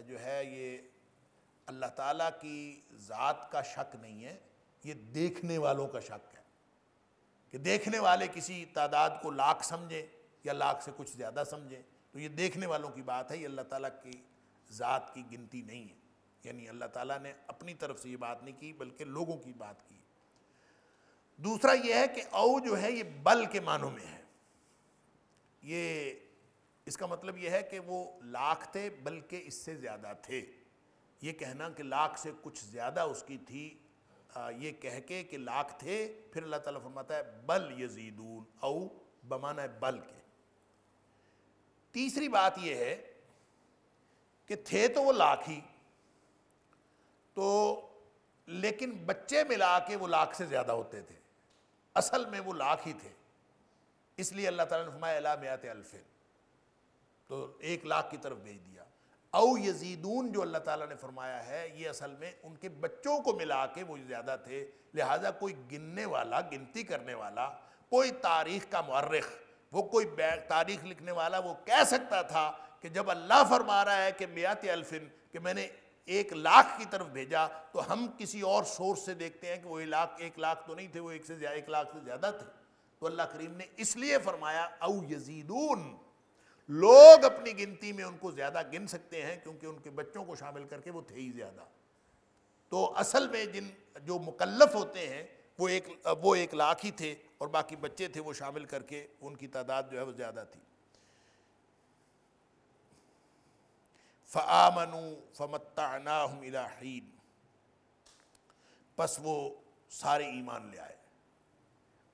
جو ہے یہ اللہ تعالیٰ کی ذات کا شک نہیں ہے، یہ دیکھنے والوں کا شک ہے، کہ دیکھنے والے کسی تعداد کو 1,00,000 سمجھیں یا 1,00,000 سے کچھ زیادہ سمجھیں، تو یہ دیکھنے والوں کی بات ہے، یہ اللہ تعالیٰ کی ذات کی گنتی نہیں ہے۔ یعنی اللہ تعالیٰ نے اپنی طرف سے یہ بات نہیں کی بلکہ لوگوں کی بات کی۔ دوسرا یہ ہے کہ او جو ہے یہ بل کے معنوں میں ہے، یہ اس کا مطلب یہ ہے کہ وہ 1,00,000 تھے بلکہ اس سے زیادہ تھے۔ یہ کہنا کہ 1,00,000 سے کچھ زیادہ اس کی تھی، یہ کہہ کے کہ 1,00,000 تھے، پھر اللہ تعالیٰ فرماتا ہے بل یزیدون، او بمعنی بل کے۔ تیسری بات یہ ہے کہ تھے تو وہ 1,00,000 ہی، تو لیکن بچے ملا کے وہ 1,00,000 سے زیادہ ہوتے تھے، اصل میں وہ 1,00,000 ہی تھے، اس لیے اللہ تعالیٰ نے فرمایا اِلیٰ مِئَةِ أَلْفٍ، تو 1,00,000 کی طرف بھیج دیا۔ او یزیدون جو اللہ تعالیٰ نے فرمایا ہے یہ اصل میں ان کے بچوں کو ملا کے وہ زیادہ تھے، لہٰذا کوئی گننے والا، گنتی کرنے والا، کوئی تاریخ کا مورخ، وہ کوئی تاریخ لکھنے والا وہ کہہ سکتا تھا کہ جب اللہ فرما رہا ہے کہ مِئَةِ أَلْفٍ کہ میں نے 1,00,000 کی طرف بھیجا، تو ہم کسی اور سورس سے دیکھتے ہیں کہ وہ 1,00,000 تو نہیں تھے، وہ 1,00,000 سے زیادہ تھے، تو اللہ کریم نے اس لیے فرمایا او یزیدون، لوگ اپنی گنتی میں ان کو زیادہ گن سکتے ہیں کیونکہ ان کے بچوں کو شامل کر کے وہ تھے ہی زیادہ۔ تو اصل میں جو مکلف ہوتے ہیں وہ 1,00,000 ہی تھے، اور باقی بچے تھے وہ شامل کر کے ان کی تعداد جو ہے وہ زیادہ تھی۔ فَآمَنُوا فَمَتَّعْنَاهُمْ إِلَىٰ حِينٍ، پس وہ سارے ایمان لے آئے۔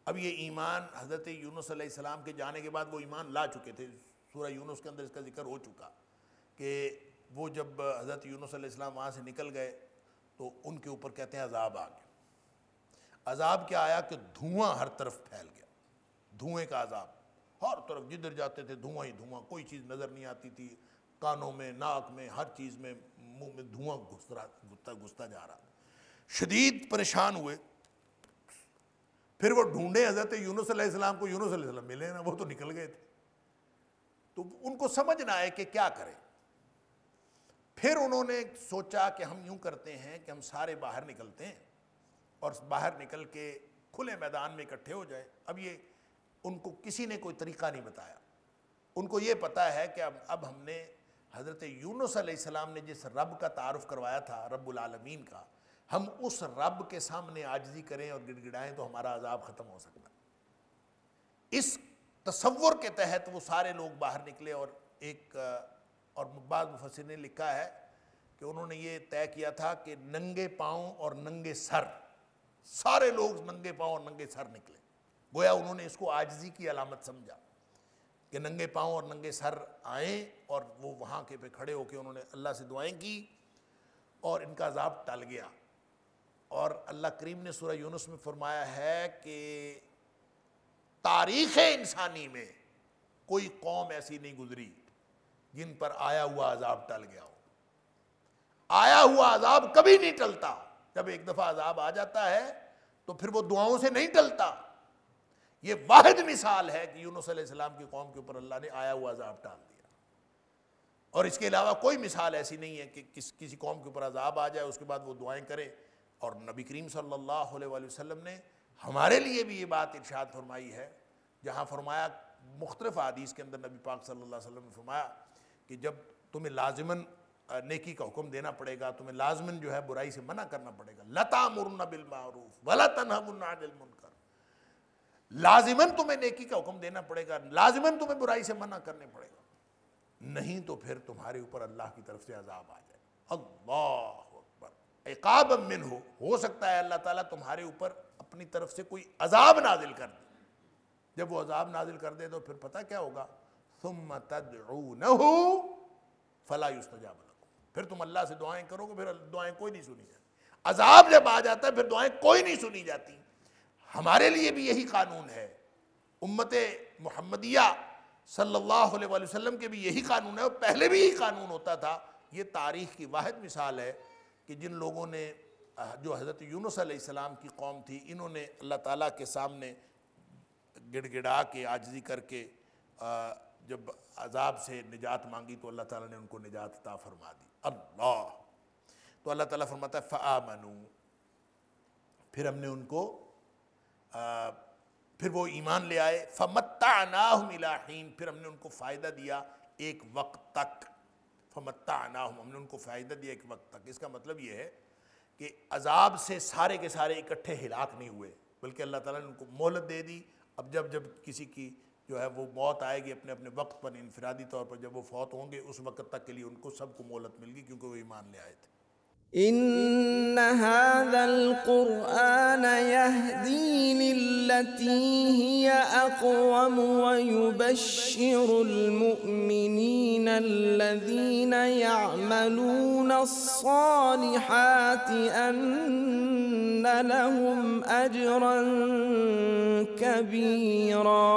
اب یہ ایمان حضرت یونس علیہ السلام کے جانے کے بعد وہ ایمان لا چکے تھے، سورہ یونس کے اندر اس کا ذکر ہو چکا کہ وہ جب حضرت یونس علیہ السلام وہاں سے نکل گئے تو ان کے اوپر کہتے ہیں عذاب آ گیا۔ عذاب کیا آیا کہ دھواں ہر طرف پھیل گیا، دھوئیں کا عذاب، ہر طرف جدھر جاتے تھے دھواں ہی دھواں، کوئی چیز نظر نہیں آتی تھی، کانوں میں، ناک میں، ہر چیز میں، منہ میں دھواں گھستا جا رہا، شدید پریشان ہوئے۔ پھر وہ ڈھونڈے حضرت یونس علیہ السلام کو، یونس علیہ السلام ملے نا، وہ تو نکل گئے تھے، تو ان کو سمجھ نہ آئے کہ کیا کریں۔ پھر انہوں نے سوچا کہ ہم یوں کرتے ہیں کہ ہم سارے باہر نکلتے ہیں اور باہر نکل کے کھلے میدان میں اکٹھے ہو جائیں۔ اب یہ ان کو کسی نے کوئی طریقہ نہیں بتایا، ان کو یہ پتا ہے کہ اب ہم نے حضرت یونس علیہ السلام نے جس رب کا تعارف کروایا تھا، رب العالمین کا، ہم اس رب کے سامنے عاجزی کریں اور گڑ گڑائیں تو ہمارا عذاب ختم ہو سکتا ہے۔ اس تصور کے تحت وہ سارے لوگ باہر نکلے، اور بعض مفسرین نے لکھا ہے کہ انہوں نے یہ طے کیا تھا کہ ننگے پاؤں اور ننگے سر، سارے لوگ ننگے پاؤں اور ننگے سر نکلے، گویا انہوں نے اس کو عاجزی کی علامت سمجھا کہ ننگے پاؤں اور ننگے سر آئیں، اور وہ وہاں کے پہ کھڑے ہو کے انہوں نے اللہ سے دعائیں کی اور ان کا عذاب ٹل گیا۔ اور اللہ کریم نے سورہ یونس میں فرمایا ہے کہ تاریخ انسانی میں کوئی قوم ایسی نہیں گزری جن پر آیا ہوا عذاب ٹل گیا ہو۔ آیا ہوا عذاب کبھی نہیں ٹلتا، جب ایک دفعہ عذاب آ جاتا ہے تو پھر وہ دعاؤں سے نہیں ٹلتا۔ یہ واحد مثال ہے کہ یونس علیہ السلام کی قوم کے اوپر اللہ نے آیا ہوا عذاب ٹال دیا، اور اس کے علاوہ کوئی مثال ایسی نہیں ہے کہ کسی قوم کے اوپر عذاب آ جائے اس کے بعد وہ دعائیں کرے۔ اور نبی کریم صلی اللہ علیہ وآلہ وسلم نے ہمارے لیے بھی یہ بات ارشاد فرمائی ہے، جہاں فرمایا مختلف حدیث کے اندر نبی پاک صلی اللہ علیہ وسلم نے فرمایا کہ جب تمہیں لازماً نیکی کا حکم دینا پڑے گا، تمہیں لازماً جو ہے برائی سے منع کرنا پڑے گا، لَتَأْمُرُنَّ بِالْمَعْرُوفِ وَلَتَنْهَوْنَ عَنِ الْمُنْكَرِ، لازماً تمہیں نیکی کا حکم دینا پڑے گا، لازماً تمہیں برائی سے منع کرنے پڑے گا، نہیں تو پھر تمہارے اوپر اللہ کی طرف سے عذاب آ جائے۔ اللہ اکبر، عقاب منہ، ہو سکتا ہے اللہ تعالیٰ تمہارے اوپر اپنی طرف سے کوئی عذاب نازل کر دے۔ جب وہ عذاب نازل کر دے تو پھر پتہ کیا ہوگا؟ ثم تدعونہ فلا یستجاب لکم، پھر تم اللہ سے دعائیں کرو گے، پھر دعائیں کوئی نہیں سنی جاتی۔ عذاب جب آ جاتا ہے پھر دعائیں کوئی نہیں سنی جاتی۔ ہمارے لیے بھی یہی قانون ہے، امت محمدیہ صلی اللہ علیہ وآلہ وسلم کے بھی یہی قانون ہے، اور پہلے بھی یہی قانون ہوتا تھا۔ یہ تاریخ کی واحد مثال ہے کہ جن لوگوں نے، جو حضرت یونس علیہ السلام کی قوم تھی، انہوں نے اللہ تعالیٰ کے سامنے گڑ گڑا کے عاجزی کر کے جب عذاب سے نجات مانگی تو اللہ تعالیٰ نے ان کو نجات عطا فرما دی۔ اللہ، تو اللہ تعالیٰ فرماتا ہے فآمنوا، پھر ہم نے ان کو پھر وہ ایمان لے آئے، فمتعناہم الی حین، پھر ہم نے ان کو فائدہ دیا ایک وقت تک، فمتعناہم، ہم نے ان کو فائدہ دیا ایک وقت تک۔ اس کا مطلب یہ ہے کہ عذاب سے سارے کے سارے اکٹھے ہلاک نہیں ہوئے، بلکہ اللہ تعالیٰ نے ان کو مہلت دے دی۔ اب جب کسی کی جو ہے وہ موت آئے گی اپنے اپنے وقت پر، انفرادی طور پر جب وہ فوت ہوں گے، اس وقت تک کے لیے ان کو سب کو مہلت مل گئی، کیونکہ وہ ایمان لے آئے تھے۔ إن هذا القرآن يهدي للتي هي أقوم ويبشر المؤمنين الذين يعملون الصالحات أن لهم أجرا كبيرا